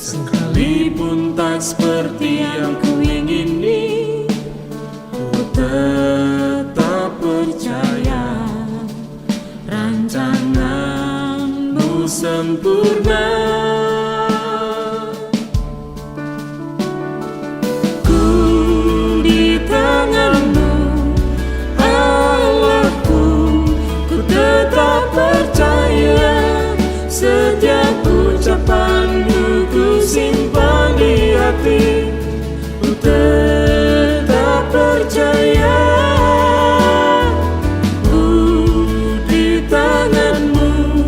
Sekalipun tak seperti yang ku ingini, ku tetap percaya rancanganmu sempurna. Ku di tanganmu, Allahku, ku tetap percaya. Setiap ucapanmu ku simpan di hati, ku tetap percaya. Ku di tanganmu,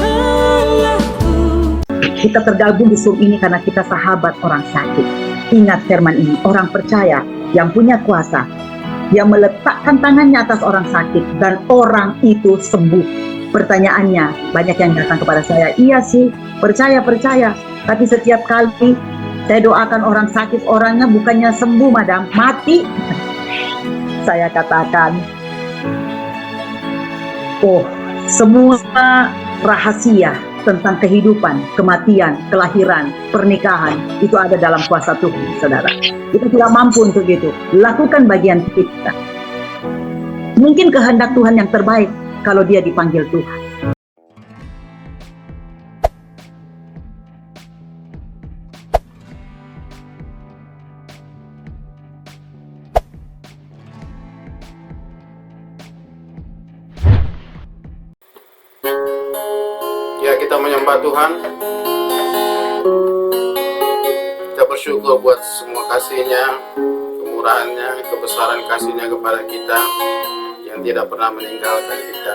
Allahku. Kita tergabung di Zoom ini karena kita sahabat orang sakit. Ingat firman ini, orang percaya yang punya kuasa, yang meletakkan tangannya atas orang sakit dan orang itu sembuh. Pertanyaannya, banyak yang datang kepada saya, iya sih, percaya, tapi setiap kali saya doakan orang sakit, orangnya bukannya sembuh, madam, mati. Saya katakan, oh, semua rahasia tentang kehidupan, kematian, kelahiran, pernikahan, itu ada dalam kuasa Tuhan, saudara. Kita tidak mampu untuk itu. Lakukan bagian kita. Mungkin kehendak Tuhan yang terbaik kalau dia dipanggil Tuhan. Ya, kita menyembah Tuhan. Kita bersyukur buat semua kasih-Nya, kemurahan-Nya, kebesaran kasih-Nya kepada kita yang tidak pernah meninggalkan kita.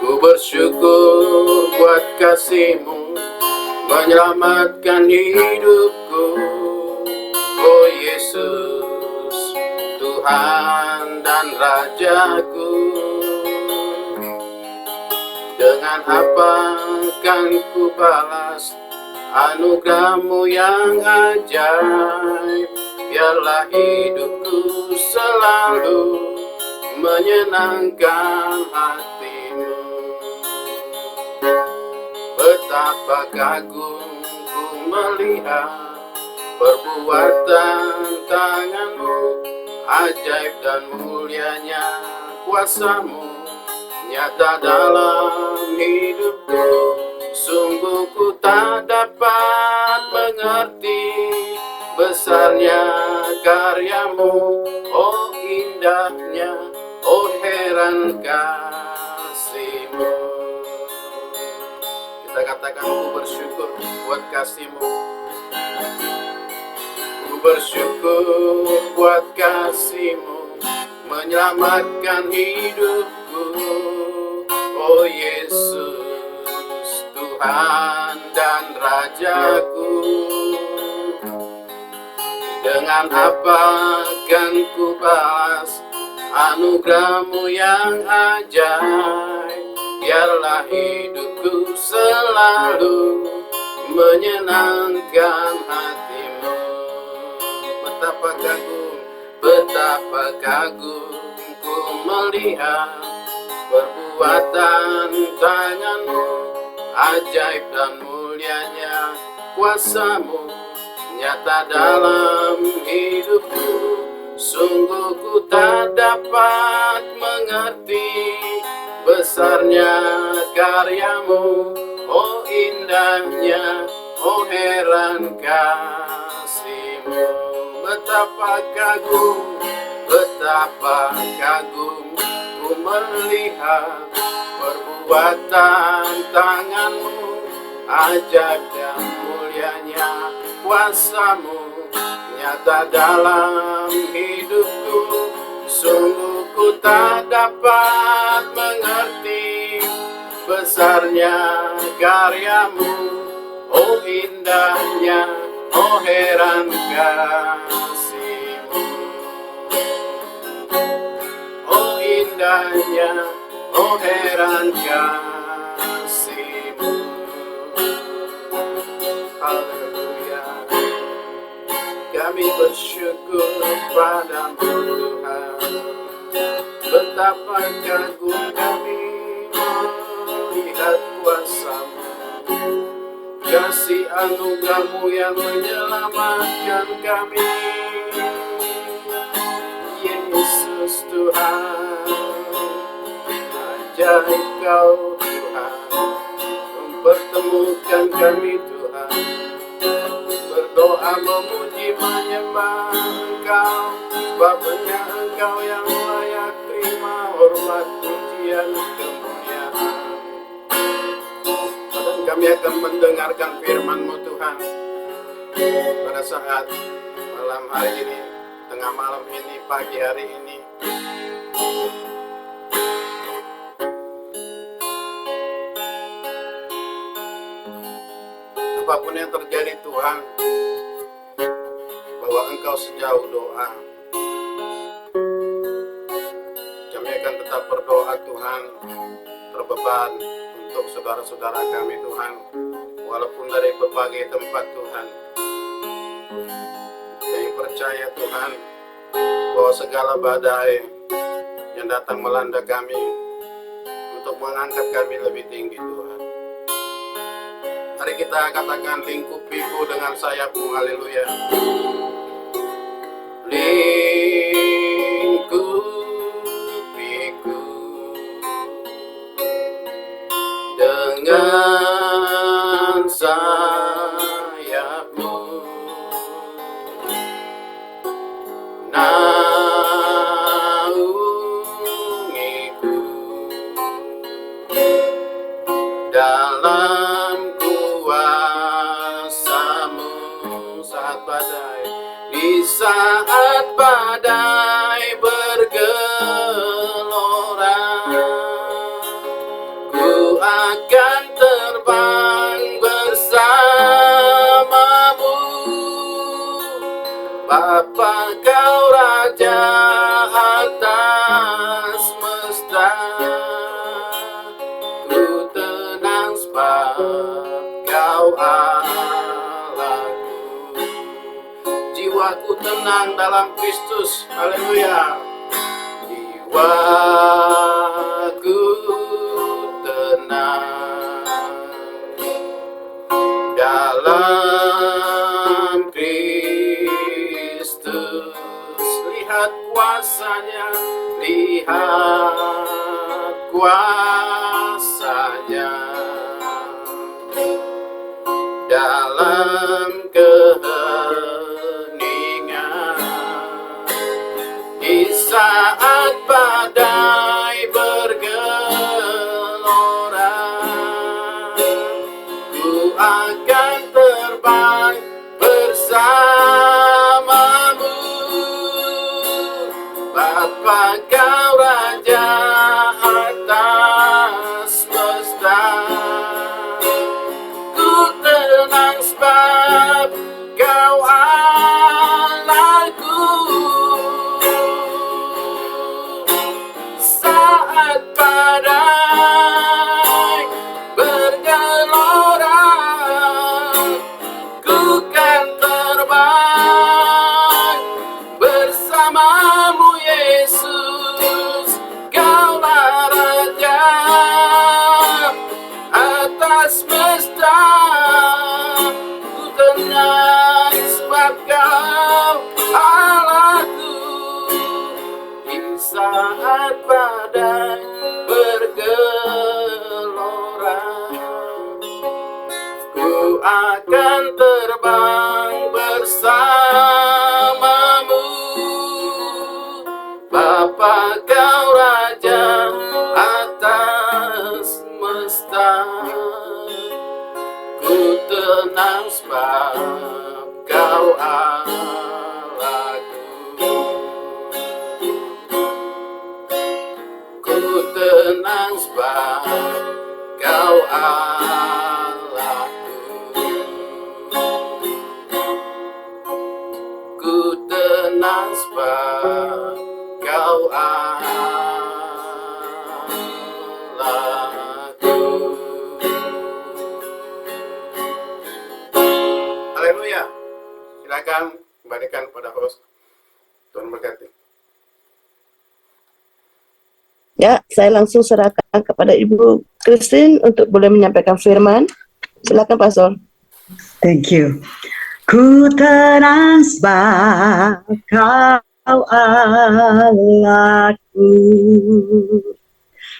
Ku bersyukur buat kasih-Mu menyelamatkan hidupku, oh Yesus, Tuhan dan Rajaku. Dengan apa kan ku balas anugerah-Mu yang ajaib? Biarlah hidupku selalu menyenangkan hati-Mu. Betapa kagum ku melihat perbuatan tangan-Mu, ajaib dan mulianya kuasa-Mu nyata dalam hidupku. Sungguh ku tak dapat mengerti besarnya karya-Mu, oh indahnya, oh heran kasih-Mu. Kita katakan, ku bersyukur buat kasih-Mu. Ku bersyukur buat kasih-Mu menyelamatkan hidupku, oh Yesus, Tuhan dan Rajaku. Dengan apa kan ku balas anugerah-Mu yang ajaib? Biarlah hidupku selalu menyenangkan hati-Mu. Betapa kagum ku melihat perbuatan tangan-Mu, ajaib dan mulianya kuasa-Mu nyata dalam hidupku. Sungguh ku tak dapat mengerti besarnya karya-Mu, oh indahnya, oh heran kasih-Mu. Betapa kagum ku melihat perbuatan tangan-Mu, ajaib dan mulianya kuasa-Mu nyata dalam hidupku. Sungguh ku tak dapat mengerti besarnya karya-Mu, oh indahnya, oh heran kasih-Mu. Oh indahnya, oh heran kasih-Mu. Haleluya. Kami bersyukur padamu Tuhan. Betapa kagum kami melihat kuasa-Mu. kasih anugerah-Mu yang menyelamatkan kami. Yesus Tuhan, ajaib Kau Tuhan, mempertemukan kami Tuhan, berdoa memuji menyembah Engkau, sebab hanya Engkau yang layak terima hormat, pujian, kemuliaan. Dan kami akan mendengarkan firman-Mu Tuhan pada saat malam hari ini, tengah malam ini, pagi hari ini. Apapun yang terjadi Tuhan, bahwa Engkau sejauh doa, kami akan tetap berdoa Tuhan, terbeban untuk saudara-saudara kami Tuhan, walaupun dari berbagai tempat Tuhan. Kami percaya Tuhan, bahwa segala badai yang datang melanda kami, untuk mengangkat kami lebih tinggi Tuhan. Mari kita katakan, lingkupiku dengan sayap-Mu, haleluya. Lingkupiku dengan sayap-Mu, naungiku dalam kuasa-Mu saat badai, di saat badai bergelora, ku akan terbang bersama-Mu, Bapa Kau Raja atas semesta. Ku tenang sebab Kau Allahku, jiwaku tenang dalam Kristus, haleluya. Jiwaku tenang dalam Kristus. Lihat kuasanya, lihat kuasanya dalam keheningan, di saat badai bergelora, ku akan terbang bersama-Mu, Bapa Kau Raja atas semesta. Ku tenang sebab Kau Allahku, saat badai bergelora, ku kan terbang bersama-Mu Yesus. Kaulah Raja atas semesta. Ku tenang sebab Kau Allahku, di saat badai bergelora, ku akan terbang bersama-Mu, Bapa Kau Raja atas semesta. Ku tenang sebab Kau Allahku, ku tenang sebab Kau Allahku, ku tenang sebab Kau Allahku. Haleluya. Silakan kembalikan pada host. Tuhan berkati. Ya, saya langsung serahkan kepada Ibu Christine untuk boleh menyampaikan firman. Silakan Pastor. Thank you. Ku tenang sebab Kau Allahku.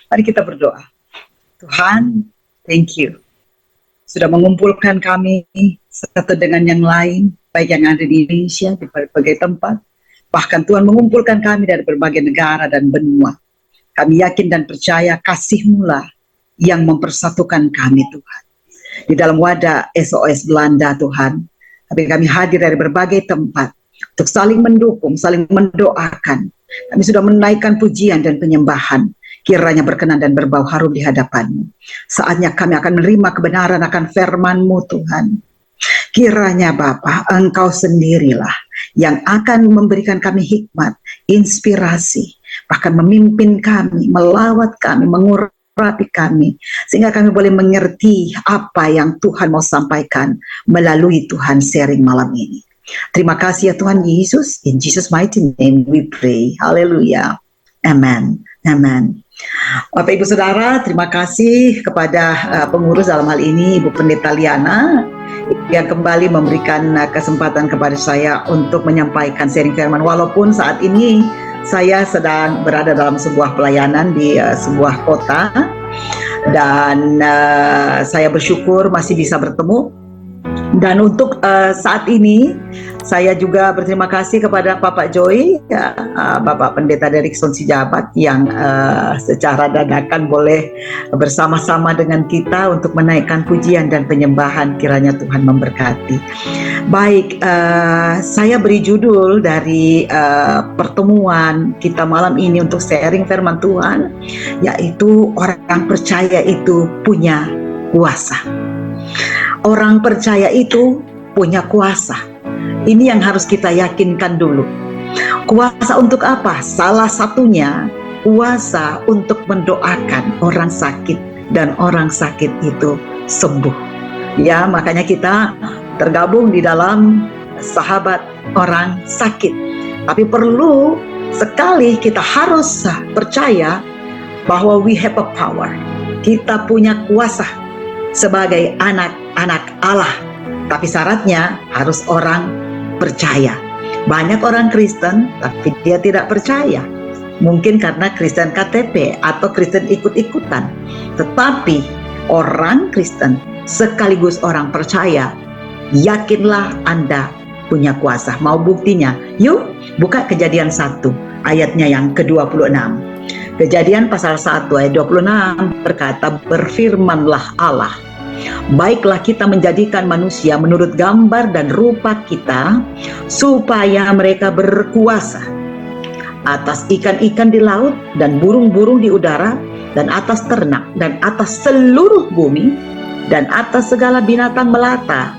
Mari kita berdoa. Tuhan, thank you. Sudah mengumpulkan kami satu dengan yang lain, baik yang ada di Indonesia, di berbagai tempat. Bahkan Tuhan mengumpulkan kami dari berbagai negara dan benua. Kami yakin dan percaya kasih-Mu lah yang mempersatukan kami, Tuhan. Di dalam wadah SOS Belanda, Tuhan, kami hadir dari berbagai tempat untuk saling mendukung, saling mendoakan. Kami sudah menaikkan pujian dan penyembahan, kiranya berkenan dan berbau harum di hadapan-Mu. Saatnya kami akan menerima kebenaran akan firman-Mu, Tuhan. Kiranya Bapa, Engkau sendirilah yang akan memberikan kami hikmat, inspirasi, bahkan memimpin kami, melawat kami, mengurapi kami, sehingga kami boleh mengerti apa yang Tuhan mau sampaikan melalui Tuhan sharing malam ini. Terima kasih ya Tuhan Yesus. In Jesus mighty name we pray. Haleluya. Amen. Amen. Bapak Ibu Saudara, terima kasih kepada pengurus dalam hal ini Ibu Pendeta Liana yang kembali memberikan kesempatan kepada saya untuk menyampaikan sharing firman, walaupun saat ini saya sedang berada dalam sebuah pelayanan di sebuah kota, dan saya bersyukur masih bisa bertemu. Dan untuk saat ini saya juga berterima kasih kepada Bapak Joy, Bapak Pendeta Derikson Sijabat yang secara dadakan boleh bersama-sama dengan kita untuk menaikkan pujian dan penyembahan, kiranya Tuhan memberkati. Baik, saya beri judul dari pertemuan kita malam ini untuk sharing firman Tuhan, yaitu orang percaya itu punya kuasa. Orang percaya itu punya kuasa. Ini yang harus kita yakinkan dulu. Kuasa untuk apa? Salah satunya kuasa untuk mendoakan orang sakit dan orang sakit itu sembuh. Ya, makanya kita tergabung di dalam sahabat orang sakit. Tapi perlu sekali kita harus percaya bahwa we have a power. Kita punya kuasa sebagai anak-anak Allah. Tapi syaratnya harus orang percaya. Banyak orang Kristen tapi dia tidak percaya. Mungkin karena Kristen KTP atau Kristen ikut-ikutan. Tetapi orang Kristen sekaligus orang percaya, yakinlah Anda punya kuasa. Mau buktinya? Yuk buka Kejadian 1 ayatnya yang ke-26. Kejadian pasal 1 ayat 26 berkata, berfirmanlah Allah, baiklah kita menjadikan manusia menurut gambar dan rupa kita, supaya mereka berkuasa atas ikan-ikan di laut dan burung-burung di udara, dan atas ternak, dan atas seluruh bumi, dan atas segala binatang melata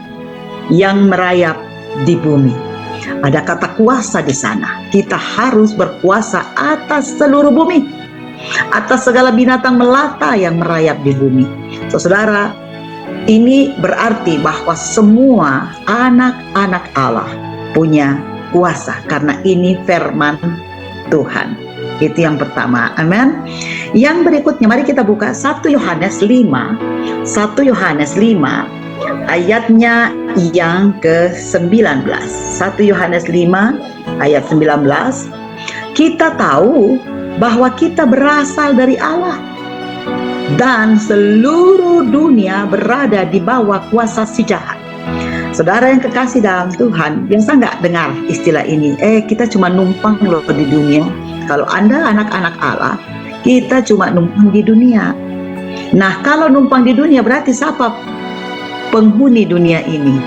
yang merayap di bumi. Ada kata kuasa di sana. Kita harus berkuasa atas seluruh bumi, atas segala binatang melata yang merayap di bumi. Saudara, ini berarti bahwa semua anak-anak Allah punya kuasa, karena ini firman Tuhan. Itu yang pertama. Amin. Yang berikutnya mari kita buka 1 Yohanes 5. 1 Yohanes 5 ayatnya yang ke-19. 1 Yohanes 5 ayat 19. Kita tahu bahwa kita berasal dari Allah dan seluruh dunia berada di bawah kuasa si jahat. Saudara yang kekasih dalam Tuhan, biasa nggak dengar istilah ini? Kita cuma numpang loh di dunia. Kalau Anda anak-anak Allah, kita cuma numpang di dunia. Nah, kalau numpang di dunia berarti siapa penghuni dunia ini?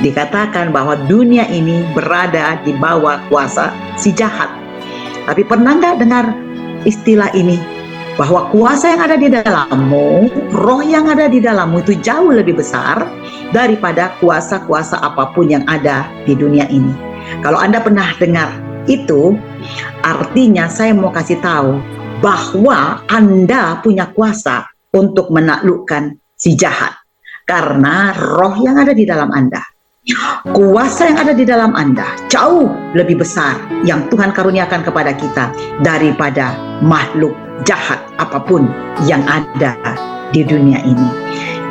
Dikatakan bahwa dunia ini berada di bawah kuasa si jahat. Tapi pernah nggak dengar istilah ini? Bahwa kuasa yang ada di dalammu, roh yang ada di dalammu itu jauh lebih besar daripada kuasa-kuasa apapun yang ada di dunia ini. Kalau Anda pernah dengar itu, artinya saya mau kasih tahu bahwa Anda punya kuasa untuk menaklukkan si jahat. Karena roh yang ada di dalam Anda, kuasa yang ada di dalam Anda jauh lebih besar yang Tuhan karuniakan kepada kita daripada makhluk jahat apapun yang ada di dunia ini.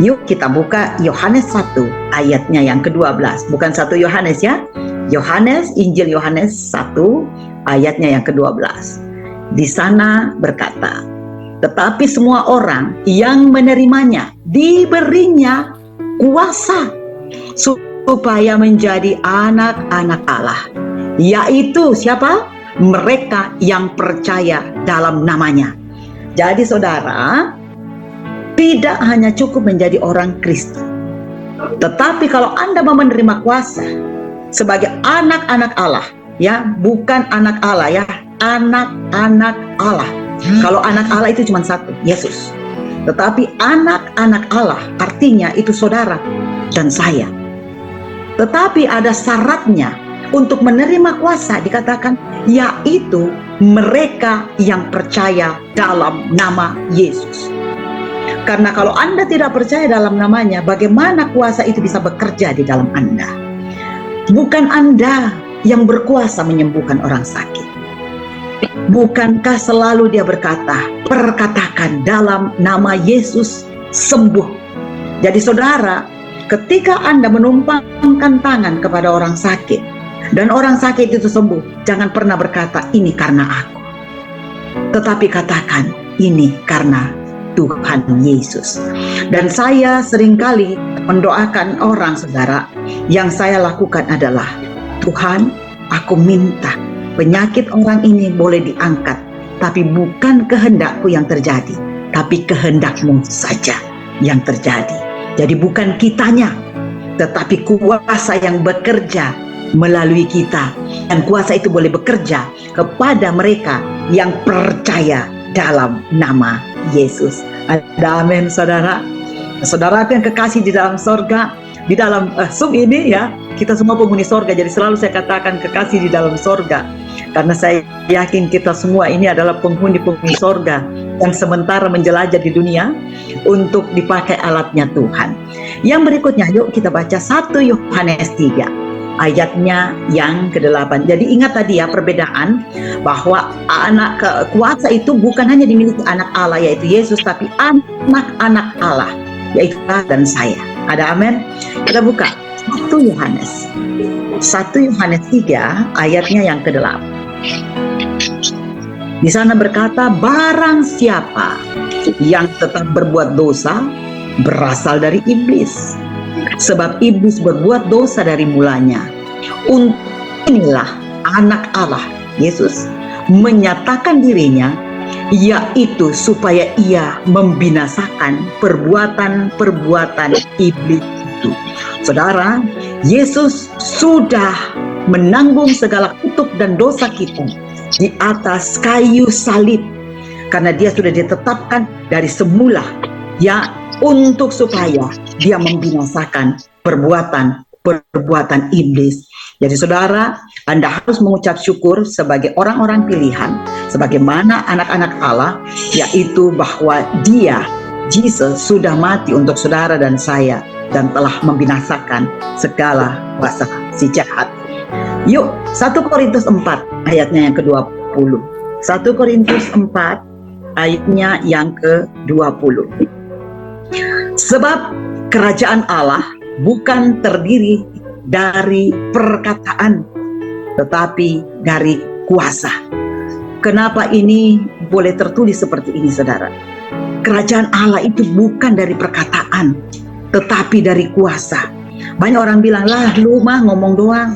Yuk kita buka Yohanes 1 ayatnya yang ke-12. Bukan 1 Yohanes ya. Yohanes, Injil Yohanes 1 ayatnya yang ke-12. Di sana berkata, tetapi semua orang yang menerimanya diberinya kuasa supaya menjadi anak-anak Allah. Yaitu siapa? Mereka yang percaya dalam namanya. Jadi saudara, tidak hanya cukup menjadi orang Kristen, tetapi kalau Anda mau menerima kuasa sebagai anak-anak Allah, ya, bukan anak Allah ya, anak-anak Allah. Kalau anak Allah itu cuma satu, Yesus. Tetapi anak-anak Allah artinya itu saudara dan saya. Tetapi ada syaratnya untuk menerima kuasa, dikatakan yaitu mereka yang percaya dalam nama Yesus. Karena kalau Anda tidak percaya dalam namanya, bagaimana kuasa itu bisa bekerja di dalam Anda? Bukan Anda yang berkuasa menyembuhkan orang sakit. Bukankah selalu dia berkata, perkatakan dalam nama Yesus sembuh. Jadi saudara, ketika Anda menumpangkan tangan kepada orang sakit, dan orang sakit itu sembuh, jangan pernah berkata, ini karena aku. Tetapi katakan, ini karena Tuhan Yesus. Dan saya seringkali mendoakan orang, saudara, yang saya lakukan adalah, Tuhan, aku minta penyakit orang ini boleh diangkat, tapi bukan kehendakku yang terjadi, tapi kehendak-Mu saja yang terjadi. Jadi bukan kitanya, tetapi kuasa yang bekerja melalui kita, dan kuasa itu boleh bekerja kepada mereka yang percaya dalam nama Yesus. Ada amin, saudara. Saudara yang kekasih di dalam sorga, di dalam Zoom ini ya, kita semua penghuni sorga. Jadi selalu saya katakan kekasih di dalam sorga, karena saya yakin kita semua ini adalah penghuni-penghuni sorga yang sementara menjelajah di dunia untuk dipakai alatnya Tuhan. Yang berikutnya, yuk kita baca 1 Yohanes 3 ayatnya yang ke-8. Jadi ingat tadi ya perbedaan, bahwa kuasa itu bukan hanya dimiliki anak Allah yaitu Yesus, tapi anak-anak Allah yaitu Allah dan saya. Ada amin? Kita buka 1 Yohanes 3 ayatnya yang ke-8. Di sana berkata, barang siapa yang tetap berbuat dosa berasal dari iblis, sebab iblis berbuat dosa dari mulanya. Untuk inilah anak Allah Yesus menyatakan dirinya, yaitu supaya ia membinasakan perbuatan-perbuatan iblis itu. Saudara, Yesus sudah menanggung segala kutuk dan dosa kita di atas kayu salib, karena dia sudah ditetapkan dari semula ya, untuk supaya dia membinasakan perbuatan iblis. Jadi saudara, Anda harus mengucap syukur sebagai orang-orang pilihan, sebagaimana anak-anak Allah, yaitu bahwa dia, Jesus, sudah mati untuk saudara dan saya, dan telah membinasakan segala kuasa si jahat. Yuk, 1 Korintus 4 ayatnya yang ke-20. 1 Korintus 4 ayatnya yang ke-20. Sebab kerajaan Allah bukan terdiri dari perkataan, tetapi dari kuasa. Kenapa ini boleh tertulis seperti ini, saudara? Kerajaan Allah itu bukan dari perkataan, tetapi dari kuasa. Banyak orang bilang, lah lu mah ngomong doang,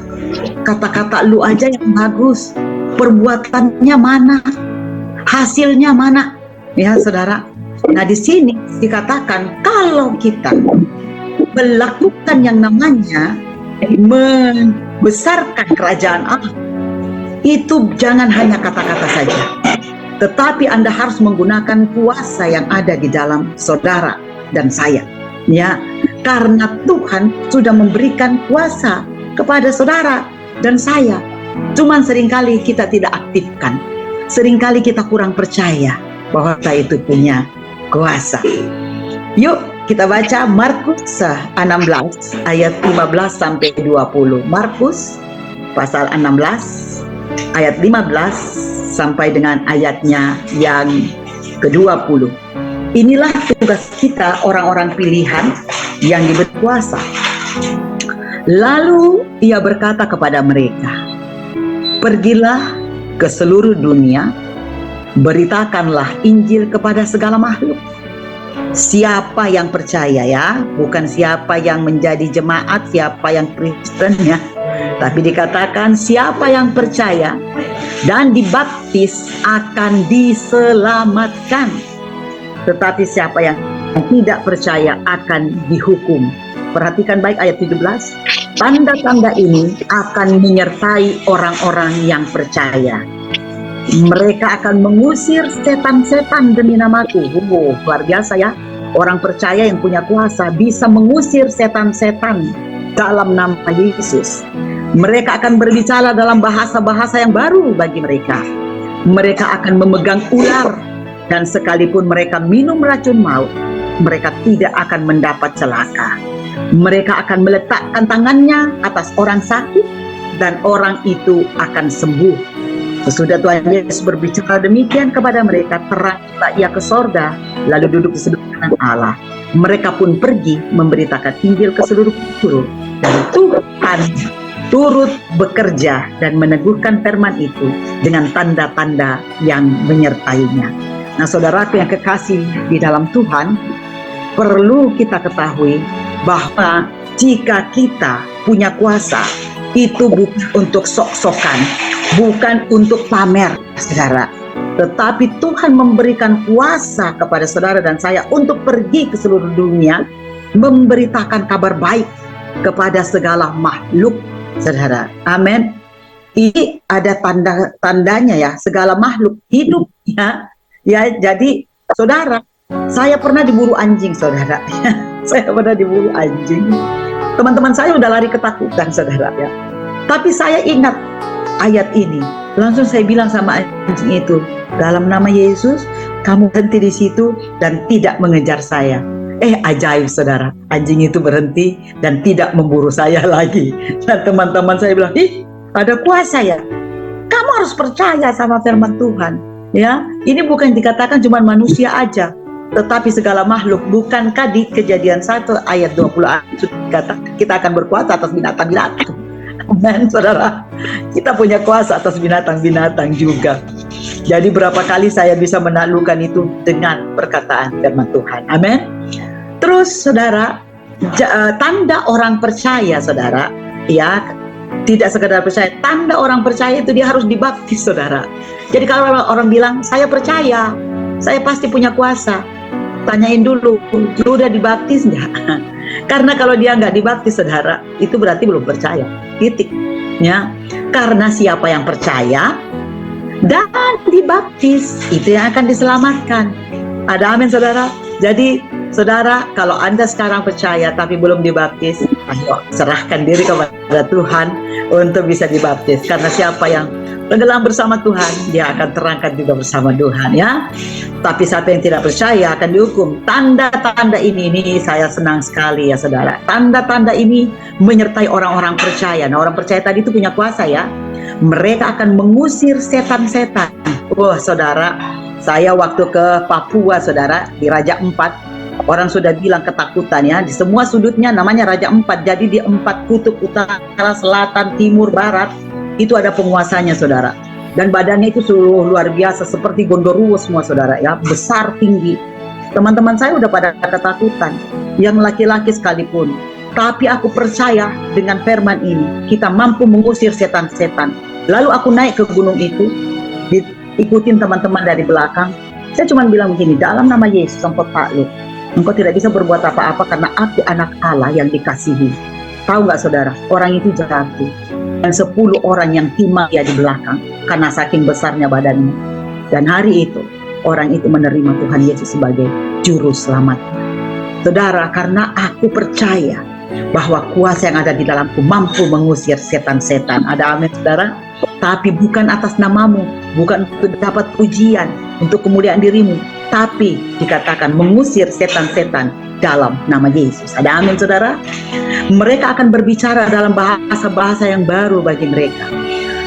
kata-kata lu aja yang bagus, perbuatannya mana, hasilnya mana, ya saudara. Nah di sini dikatakan kalau kita melakukan yang namanya membesarkan kerajaan Allah, itu jangan hanya kata-kata saja, tetapi Anda harus menggunakan kuasa yang ada di dalam saudara dan saya, ya, karena Tuhan sudah memberikan kuasa kepada saudara dan saya. Cuman seringkali kita tidak aktifkan, seringkali kita kurang percaya bahwa kita itu punya kuasa. Yuk kita baca Markus 16 ayat 15 sampai 20. Markus pasal 16 ayat 15 sampai dengan ayatnya yang ke-20. Inilah tugas kita orang-orang pilihan yang diberi kuasa. Lalu ia berkata kepada mereka, pergilah ke seluruh dunia, beritakanlah Injil kepada segala makhluk. Siapa yang percaya, ya, bukan siapa yang menjadi jemaat, siapa yang Kristen, ya, tapi dikatakan siapa yang percaya dan dibaptis akan diselamatkan, tetapi siapa yang tidak percaya akan dihukum. Perhatikan baik ayat 17. Tanda-tanda ini akan menyertai orang-orang yang percaya. Mereka akan mengusir setan-setan demi namaku. Luar biasa, ya. Orang percaya yang punya kuasa bisa mengusir setan-setan dalam nama Yesus. Mereka akan berbicara dalam bahasa-bahasa yang baru bagi mereka. Mereka akan memegang ular, dan sekalipun mereka minum racun maut, mereka tidak akan mendapat celaka. Mereka akan meletakkan tangannya atas orang sakit, dan orang itu akan sembuh. Sesudah Tuhan Yesus berbicara demikian kepada mereka, teranglah ia ke sorga, lalu duduk di sebelah kanan Allah. Mereka pun pergi memberitakan Injil ke seluruh penjuru, dan Tuhan turut bekerja dan meneguhkan firman itu dengan tanda-tanda yang menyertainya. Nah, saudaraku yang kekasih di dalam Tuhan, perlu kita ketahui bahwa jika kita punya kuasa, itu bukan untuk sok-sokan, bukan untuk pamer, saudara. Tetapi Tuhan memberikan kuasa kepada saudara dan saya untuk pergi ke seluruh dunia, memberitakan kabar baik kepada segala makhluk, saudara. Amin. Ini ada tanda-tandanya, ya, segala makhluk hidup, ya. Ya, jadi saudara, saya pernah diburu anjing, saudara. Saya pernah diburu anjing. Teman-teman saya udah lari ketakutan, saudara, ya. Tapi saya ingat ayat ini. Langsung saya bilang sama anjing itu, dalam nama Yesus, kamu berhenti di situ dan tidak mengejar saya. Ajaib, saudara. Anjing itu berhenti dan tidak memburu saya lagi. Dan teman-teman saya bilang, ada kuasa, ya. Kamu harus percaya sama firman Tuhan, ya. Ini bukan dikatakan cuma manusia aja, tetapi segala makhluk. Bukankah di Kejadian 1 ayat 20 dikatakan kita akan berkuasa atas binatang-binatang? Amen, saudara. Kita punya kuasa atas binatang-binatang juga. Jadi berapa kali saya bisa menaklukkan itu dengan perkataan firman Tuhan. Amin. Terus, saudara, tanda orang percaya, saudara, ya, tidak sekedar percaya. Tanda orang percaya itu dia harus dibaptis, saudara. Jadi kalau orang bilang, saya percaya, saya pasti punya kuasa, tanyain dulu, lu udah dibaptis nggak? Karena kalau dia nggak dibaptis, saudara, itu berarti belum percaya. Titik, ya. Karena siapa yang percaya dan dibaptis, itu yang akan diselamatkan. Ada amin, saudara. Jadi, saudara, kalau Anda sekarang percaya tapi belum dibaptis, ayo serahkan diri kepada Tuhan untuk bisa dibaptis. Karena siapa yang tenggelam bersama Tuhan, dia akan terangkat juga bersama Tuhan, ya. Tapi siapa yang tidak percaya akan dihukum. Tanda-tanda ini saya senang sekali, ya, saudara. Tanda-tanda ini menyertai orang-orang percaya. Nah, orang percaya tadi itu punya kuasa, ya. Mereka akan mengusir setan-setan. Wah, saudara, saya waktu ke Papua, saudara, di Raja Empat, orang sudah bilang ketakutan, ya. Di semua sudutnya namanya Raja Empat. Jadi di 4 kutub, utara, selatan, timur, barat, itu ada penguasanya, saudara. Dan badannya itu luar biasa, seperti Gondoruo semua, saudara, ya, besar, tinggi. Teman-teman saya udah pada ketakutan, yang laki-laki sekalipun. Tapi aku percaya dengan firman ini, kita mampu mengusir setan-setan. Lalu aku naik ke gunung itu, diikutin teman-teman dari belakang. Saya cuma bilang begini, dalam nama Yesus, engkau takluk. Engkau tidak bisa berbuat apa-apa karena aku anak Allah yang dikasihi. Tahu nggak, saudara, orang itu jatuh. Dan 10 orang yang timah dia di belakang karena saking besarnya badannya. Dan hari itu orang itu menerima Tuhan Yesus sebagai juru selamat. Saudara, karena aku percaya bahwa kuasa yang ada di dalamku mampu mengusir setan-setan. Ada amin, saudara? Tapi bukan atas namamu, bukan untuk dapat pujian, untuk kemuliaan dirimu, tapi dikatakan mengusir setan-setan dalam nama Yesus. Ada amin, saudara? Mereka akan berbicara dalam bahasa-bahasa yang baru bagi mereka.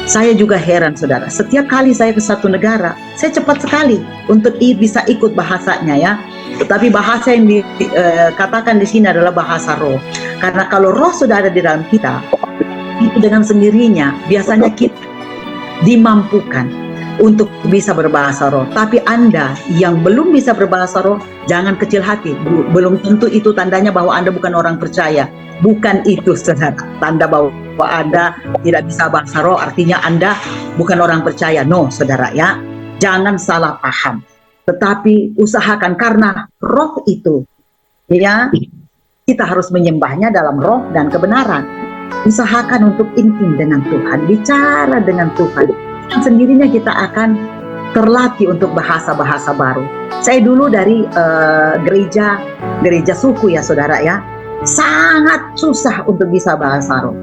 Saya juga heran, saudara. Setiap kali saya ke satu negara, saya cepat sekali untuk bisa ikut bahasanya, ya. Tetapi bahasa yang dikatakan di sini adalah bahasa roh. Karena kalau roh sudah ada di dalam kita, itu dengan sendirinya biasanya kita dimampukan untuk bisa berbahasa roh. Tapi Anda yang belum bisa berbahasa roh, jangan kecil hati. Belum tentu itu tandanya bahwa Anda bukan orang percaya. Bukan itu, saudara. Tanda bahwa Anda tidak bisa bahasa roh artinya Anda bukan orang percaya. No, saudara ya. Jangan salah paham. Tetapi usahakan, karena roh itu, ya, kita harus menyembahnya dalam roh dan kebenaran. Usahakan untuk intim dengan Tuhan, bicara dengan Tuhan. Dan sendirinya kita akan terlatih untuk bahasa-bahasa baru. Saya dulu dari gereja suku ya saudara ya, sangat susah untuk bisa bahasa roh.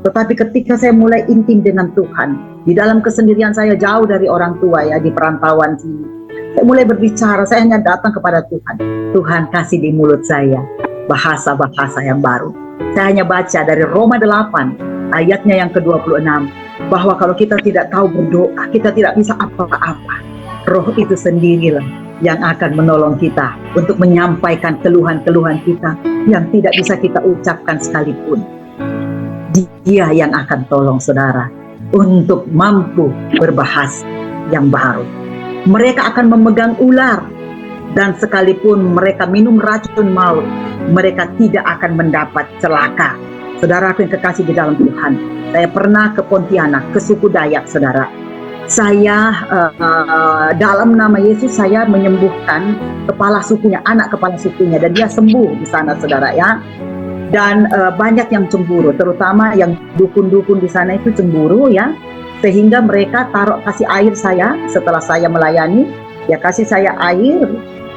Tetapi ketika saya mulai intim dengan Tuhan, di dalam kesendirian saya jauh dari orang tua ya, di perantauan sini, saya mulai berbicara, saya hanya datang kepada Tuhan. Tuhan kasih di mulut saya bahasa-bahasa yang baru. Saya hanya baca dari Roma 8 ayatnya yang ke-26, bahwa kalau kita tidak tahu berdoa, kita tidak bisa apa-apa. Roh itu sendirilah yang akan menolong kita untuk menyampaikan keluhan-keluhan kita yang tidak bisa kita ucapkan sekalipun. Dia yang akan tolong saudara untuk mampu berbahasa yang baru. Mereka akan memegang ular, dan sekalipun mereka minum racun maut, mereka tidak akan mendapat celaka. Saudara aku yang kekasih di dalam Tuhan, saya pernah ke Pontianak, ke suku Dayak, saudara. Saya dalam nama Yesus saya menyembuhkan kepala sukunya, anak kepala sukunya, dan dia sembuh di sana, saudara ya. Dan banyak yang cemburu, terutama yang dukun-dukun di sana itu cemburu ya, sehingga mereka kasih air saya setelah saya melayani, ya kasih saya air,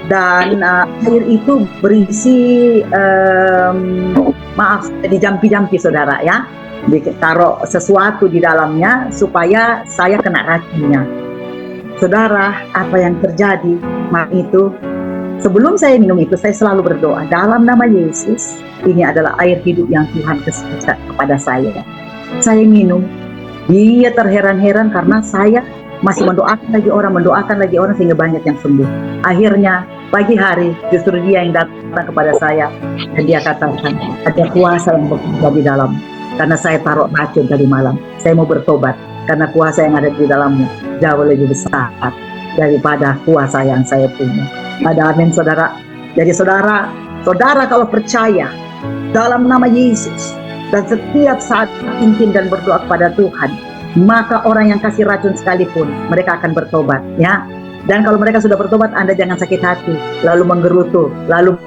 dan air itu berisi dijampi-jampi saudara ya, ditaruh sesuatu di dalamnya supaya saya kena racunnya. Saudara, apa yang terjadi itu, sebelum saya minum itu, saya selalu berdoa dalam nama Yesus, ini adalah air hidup yang Tuhan kasih kepada saya. Saya minum, dia terheran-heran karena saya masih mendoakan lagi orang sehingga banyak yang sembuh. Akhirnya pagi hari justru dia yang datang kepada saya dan dia katakan ada kuasa yang bekerja di dalam, karena saya taruh racun tadi malam. Saya mau bertobat karena kuasa yang ada di dalamnya jauh lebih besar daripada kuasa yang saya punya. Ada amin saudara. Jadi saudara kalau percaya dalam nama Yesus dan setiap saat intim dan berdoa kepada Tuhan, maka orang yang kasih racun sekalipun mereka akan bertobat ya. Dan kalau mereka sudah bertobat, Anda jangan sakit hati lalu menggerutu lalu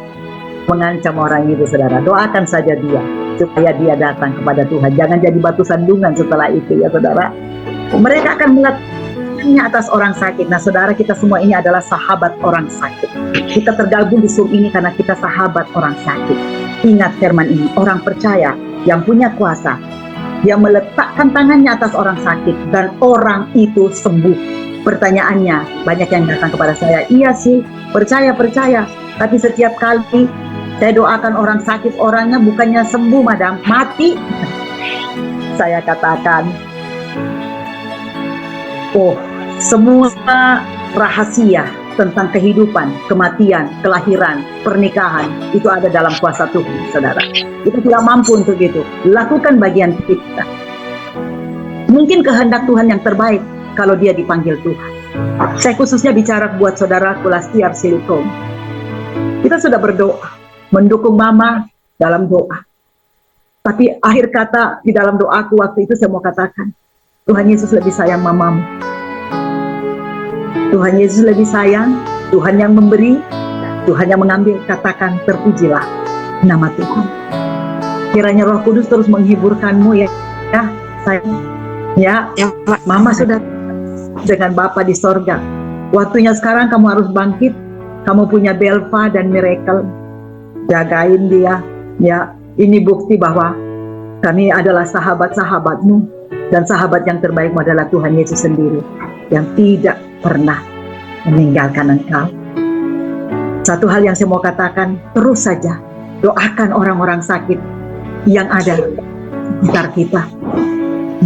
mengancam orang itu, saudara. Doakan saja dia supaya dia datang kepada Tuhan. Jangan jadi batu sandungan setelah itu ya saudara. Mereka akan meletakkannya atas orang sakit. Nah saudara, kita semua ini adalah sahabat orang sakit. Kita tergabung di Zoom ini karena kita sahabat orang sakit. Ingat firman ini, orang percaya yang punya kuasa, yang meletakkan tangannya atas orang sakit dan orang itu sembuh. Pertanyaannya, banyak yang datang kepada saya, iya sih, percaya, tapi setiap kali saya doakan orang sakit, orangnya bukannya sembuh, madam, mati. Saya katakan, oh, semua rahasia tentang kehidupan, kematian, kelahiran, pernikahan, itu ada dalam kuasa Tuhan, saudara. Kita tidak mampu untuk itu. Lakukan bagian kita. Mungkin kehendak Tuhan yang terbaik kalau dia dipanggil Tuhan. Saya khususnya bicara buat saudara Kulastiar Silikon. Kita sudah berdoa, mendukung mama dalam doa. Tapi akhir kata di dalam doaku waktu itu saya mau katakan, Tuhan Yesus lebih sayang mamamu. Tuhan Yesus lebih sayang, Tuhan yang memberi, Tuhan yang mengambil. Katakan, terpujilah nama Tuhan. Kiranya Roh Kudus terus menghiburkanmu ya sayang. Ya, mama sudah dengan Bapa di sorga. Waktunya sekarang kamu harus bangkit. Kamu punya Belva dan Miracle. Jagain dia. Ya, ini bukti bahwa kami adalah sahabat-sahabatmu, dan sahabat yang terbaikmu adalah Tuhan Yesus sendiri yang tidak pernah meninggalkan engkau. Satu hal yang saya mau katakan, terus saja doakan orang-orang sakit yang ada di sekitar kita,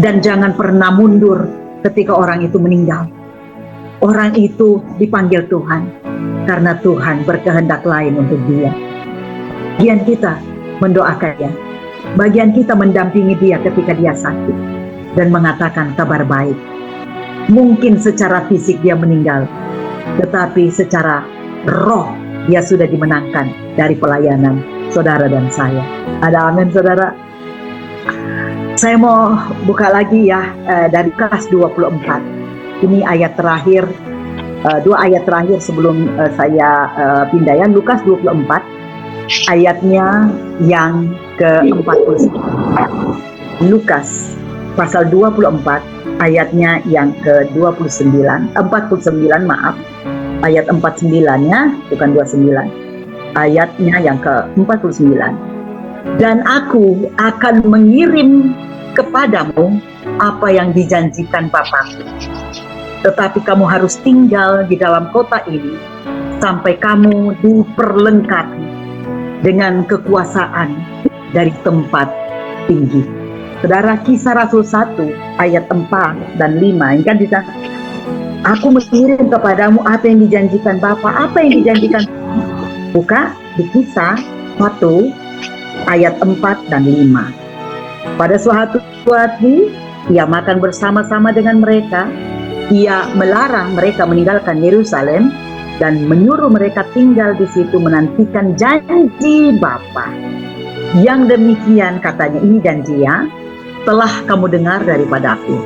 dan jangan pernah mundur ketika orang itu meninggal. Orang itu dipanggil Tuhan. karena Tuhan berkehendak lain untuk dia. Bagian kita mendoakan dia, bagian kita mendampingi dia ketika dia sakit dan mengatakan kabar baik. Mungkin secara fisik dia meninggal, tetapi secara roh dia sudah dimenangkan dari pelayanan saudara dan saya. Ada amin saudara? Saya mau buka lagi ya dari Lukas 24. Ini ayat terakhir, dua ayat terakhir sebelum saya pindah ya. Lukas 24 ayatnya yang ke-49. Lukas pasal 24 ayatnya yang ke-49, 49 maaf. Ayat 49-nya bukan 29. Ayatnya yang ke-49. Dan aku akan mengirim kepadamu apa yang dijanjikan Bapa-Ku. Tetapi kamu harus tinggal di dalam kota ini sampai kamu diperlengkapi dengan kekuasaan dari tempat tinggi. Saudara, Kisah Rasul 1 ayat 4 dan 5 ini kan bisa, aku mengirim kepadamu apa yang dijanjikan Bapa. Apa yang dijanjikan? Buka di Kisah 1 ayat 4 dan 5. Pada suatu hari ia makan bersama-sama dengan mereka. Ia melarang mereka meninggalkan Yerusalem dan menyuruh mereka tinggal di situ menantikan janji Bapa. Yang demikian katanya, ini janji ya, telah kamu dengar daripada aku.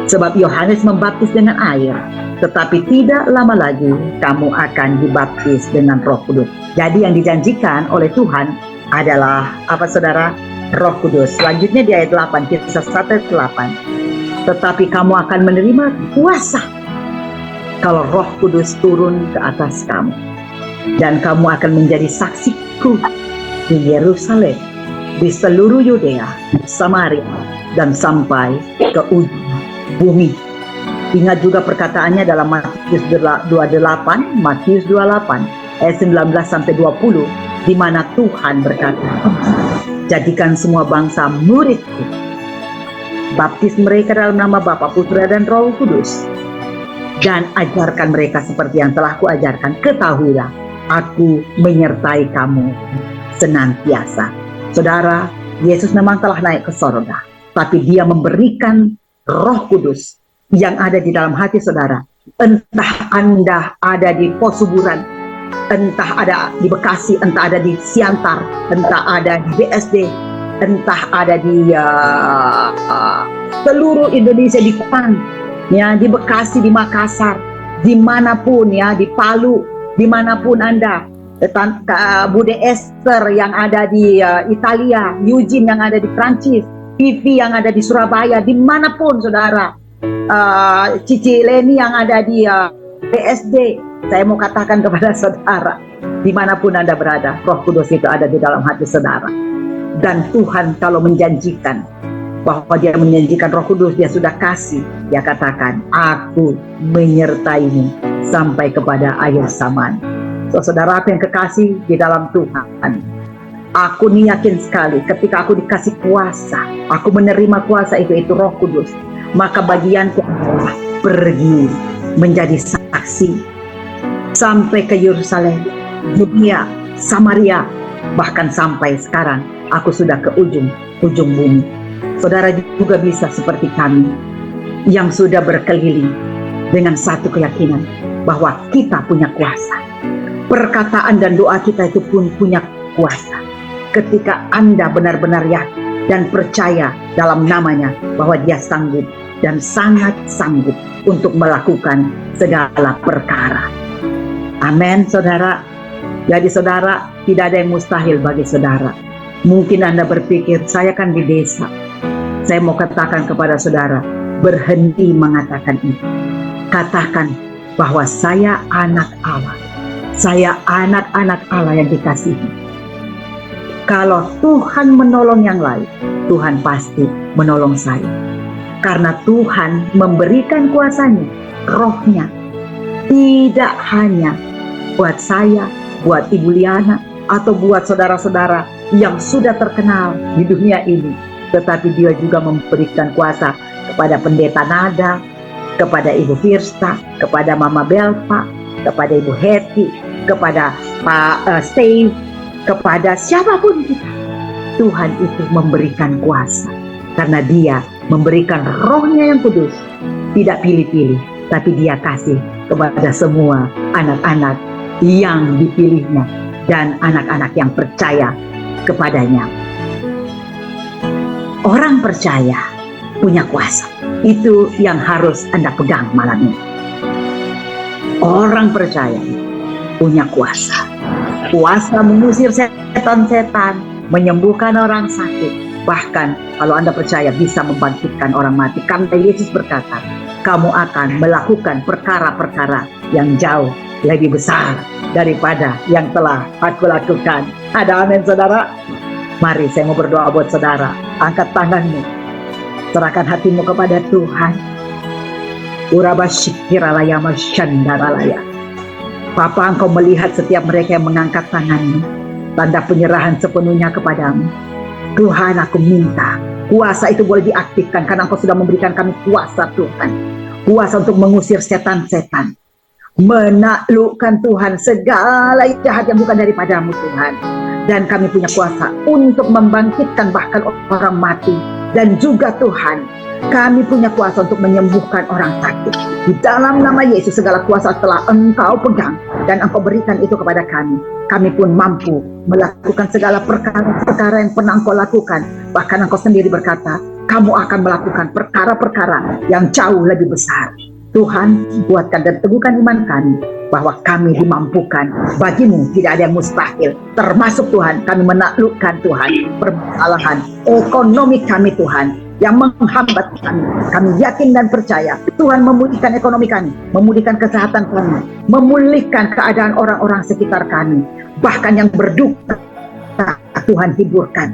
Sebab Yohanes membaptis dengan air, tetapi tidak lama lagi kamu akan dibaptis dengan Roh Kudus. Jadi yang dijanjikan oleh Tuhan adalah apa saudara? Roh Kudus. Selanjutnya di ayat 8, Kisah 1 ayat 8. Tetapi kamu akan menerima kuasa kalau Roh Kudus turun ke atas kamu. Dan kamu akan menjadi saksiku di Yerusalem, di seluruh Yudea, Samaria, dan sampai ke ujung bumi. Ingat juga perkataannya dalam Matius 28, Matius 28 ayat 19 sampai 20, di mana Tuhan berkata, jadikan semua bangsa muridku, baptis mereka dalam nama Bapa, Putra, dan Roh Kudus, dan ajarkan mereka seperti yang telah kuajarkan. Ketahuilah, aku menyertai kamu senantiasa. Saudara, Yesus memang telah naik ke sorga, tapi dia memberikan Roh Kudus yang ada di dalam hati saudara. Entah Anda ada di pos suburan, entah ada di Bekasi, entah ada di Siantar, entah ada di BSD, entah ada di seluruh Indonesia, di Kupang, ya, di Bekasi, di Makassar, dimanapun ya, di Palu, dimanapun Anda, Bude Esther yang ada di Italia, Eugene yang ada di Prancis, Vivi yang ada di Surabaya, dimanapun saudara, Cici Leni yang ada di BSD, saya mau katakan kepada saudara, dimanapun Anda berada, Roh Kudus itu ada di dalam hati saudara. Dan Tuhan kalau menjanjikan bahwa dia menjanjikan Roh Kudus, dia sudah kasih, dia katakan, aku menyertaimu sampai kepada akhir zaman. So, saudara aku yang kekasih di dalam Tuhan, aku nih yakin sekali ketika aku dikasih kuasa, aku menerima kuasa itu Roh Kudus, maka bagianku adalah pergi menjadi saksi sampai ke Yerusalem, Yudea, Samaria, bahkan sampai sekarang aku sudah ke ujung bumi. Saudara juga bisa seperti kami yang sudah berkeliling dengan satu keyakinan bahwa kita punya kuasa. Perkataan dan doa kita itu pun punya kuasa. Ketika Anda benar-benar yakin dan percaya dalam namanya bahwa dia sanggup dan sangat sanggup untuk melakukan segala perkara. Amin saudara. Jadi saudara, tidak ada yang mustahil bagi saudara. Mungkin Anda berpikir, saya kan di desa. Saya mau katakan kepada saudara, berhenti mengatakan itu. Katakan bahwa saya anak Allah. Saya anak-anak Allah yang dikasihi. Kalau Tuhan menolong yang lain, Tuhan pasti menolong saya. Karena Tuhan memberikan kuasanya, rohnya, tidak hanya buat saya, buat Ibu Liana, atau buat saudara-saudara yang sudah terkenal di dunia ini, tetapi dia juga memberikan kuasa kepada Pendeta Nada, kepada Ibu Firsta, kepada Mama Belpa, kepada Ibu Heti, kepada Pak Steve, kepada siapapun kita. Tuhan itu memberikan kuasa karena Dia memberikan Roh-Nya yang kudus, tidak pilih-pilih, tapi Dia kasih kepada semua anak-anak yang dipilihnya dan anak-anak yang percaya kepadanya. Orang percaya punya kuasa. Itu yang harus Anda pegang malam ini. Orang percaya punya kuasa. Kuasa mengusir setan-setan, menyembuhkan orang sakit. Bahkan kalau Anda percaya bisa membangkitkan orang mati. Karena Yesus berkata, kamu akan melakukan perkara-perkara yang jauh lebih besar daripada yang telah aku lakukan. Ada amin, saudara? Mari saya mau berdoa buat saudara. Angkat tanganmu, serahkan hatimu kepada Tuhan. Urabashikiralaya masyandaralaya. Bapa, Engkau melihat setiap mereka yang mengangkat tanganmu, tanda penyerahan sepenuhnya kepadamu. Tuhan, aku minta kuasa itu boleh diaktifkan karena Engkau sudah memberikan kami kuasa, Tuhan. Kuasa untuk mengusir setan-setan, menaklukkan Tuhan segala jahat yang bukan daripadamu, Tuhan. Dan kami punya kuasa untuk membangkitkan bahkan orang mati. Dan juga Tuhan, kami punya kuasa untuk menyembuhkan orang sakit. Di dalam nama Yesus, segala kuasa telah Engkau pegang dan Engkau berikan itu kepada kami. Kami pun mampu melakukan segala perkara-perkara yang pernah Engkau lakukan. Bahkan Engkau sendiri berkata, kamu akan melakukan perkara-perkara yang jauh lebih besar. Tuhan, kuatkan dan teguhkan iman kami bahwa kami dimampukan. Bagimu tidak ada yang mustahil. Termasuk Tuhan, kami menaklukkan Tuhan permasalahan ekonomi kami, Tuhan, yang menghambat kami. Kami yakin dan percaya Tuhan memulihkan ekonomi kami, memulihkan kesehatan kami, memulihkan keadaan orang-orang sekitar kami. Bahkan yang berduka Tuhan hiburkan,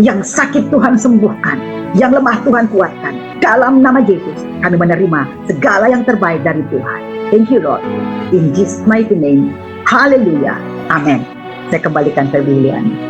yang sakit Tuhan sembuhkan, yang lemah Tuhan kuatkan. Dalam nama Yesus kami menerima segala yang terbaik dari Tuhan. Thank you, Lord. In Jesus' mighty name. Hallelujah. Amen. Saya kembalikan ke William.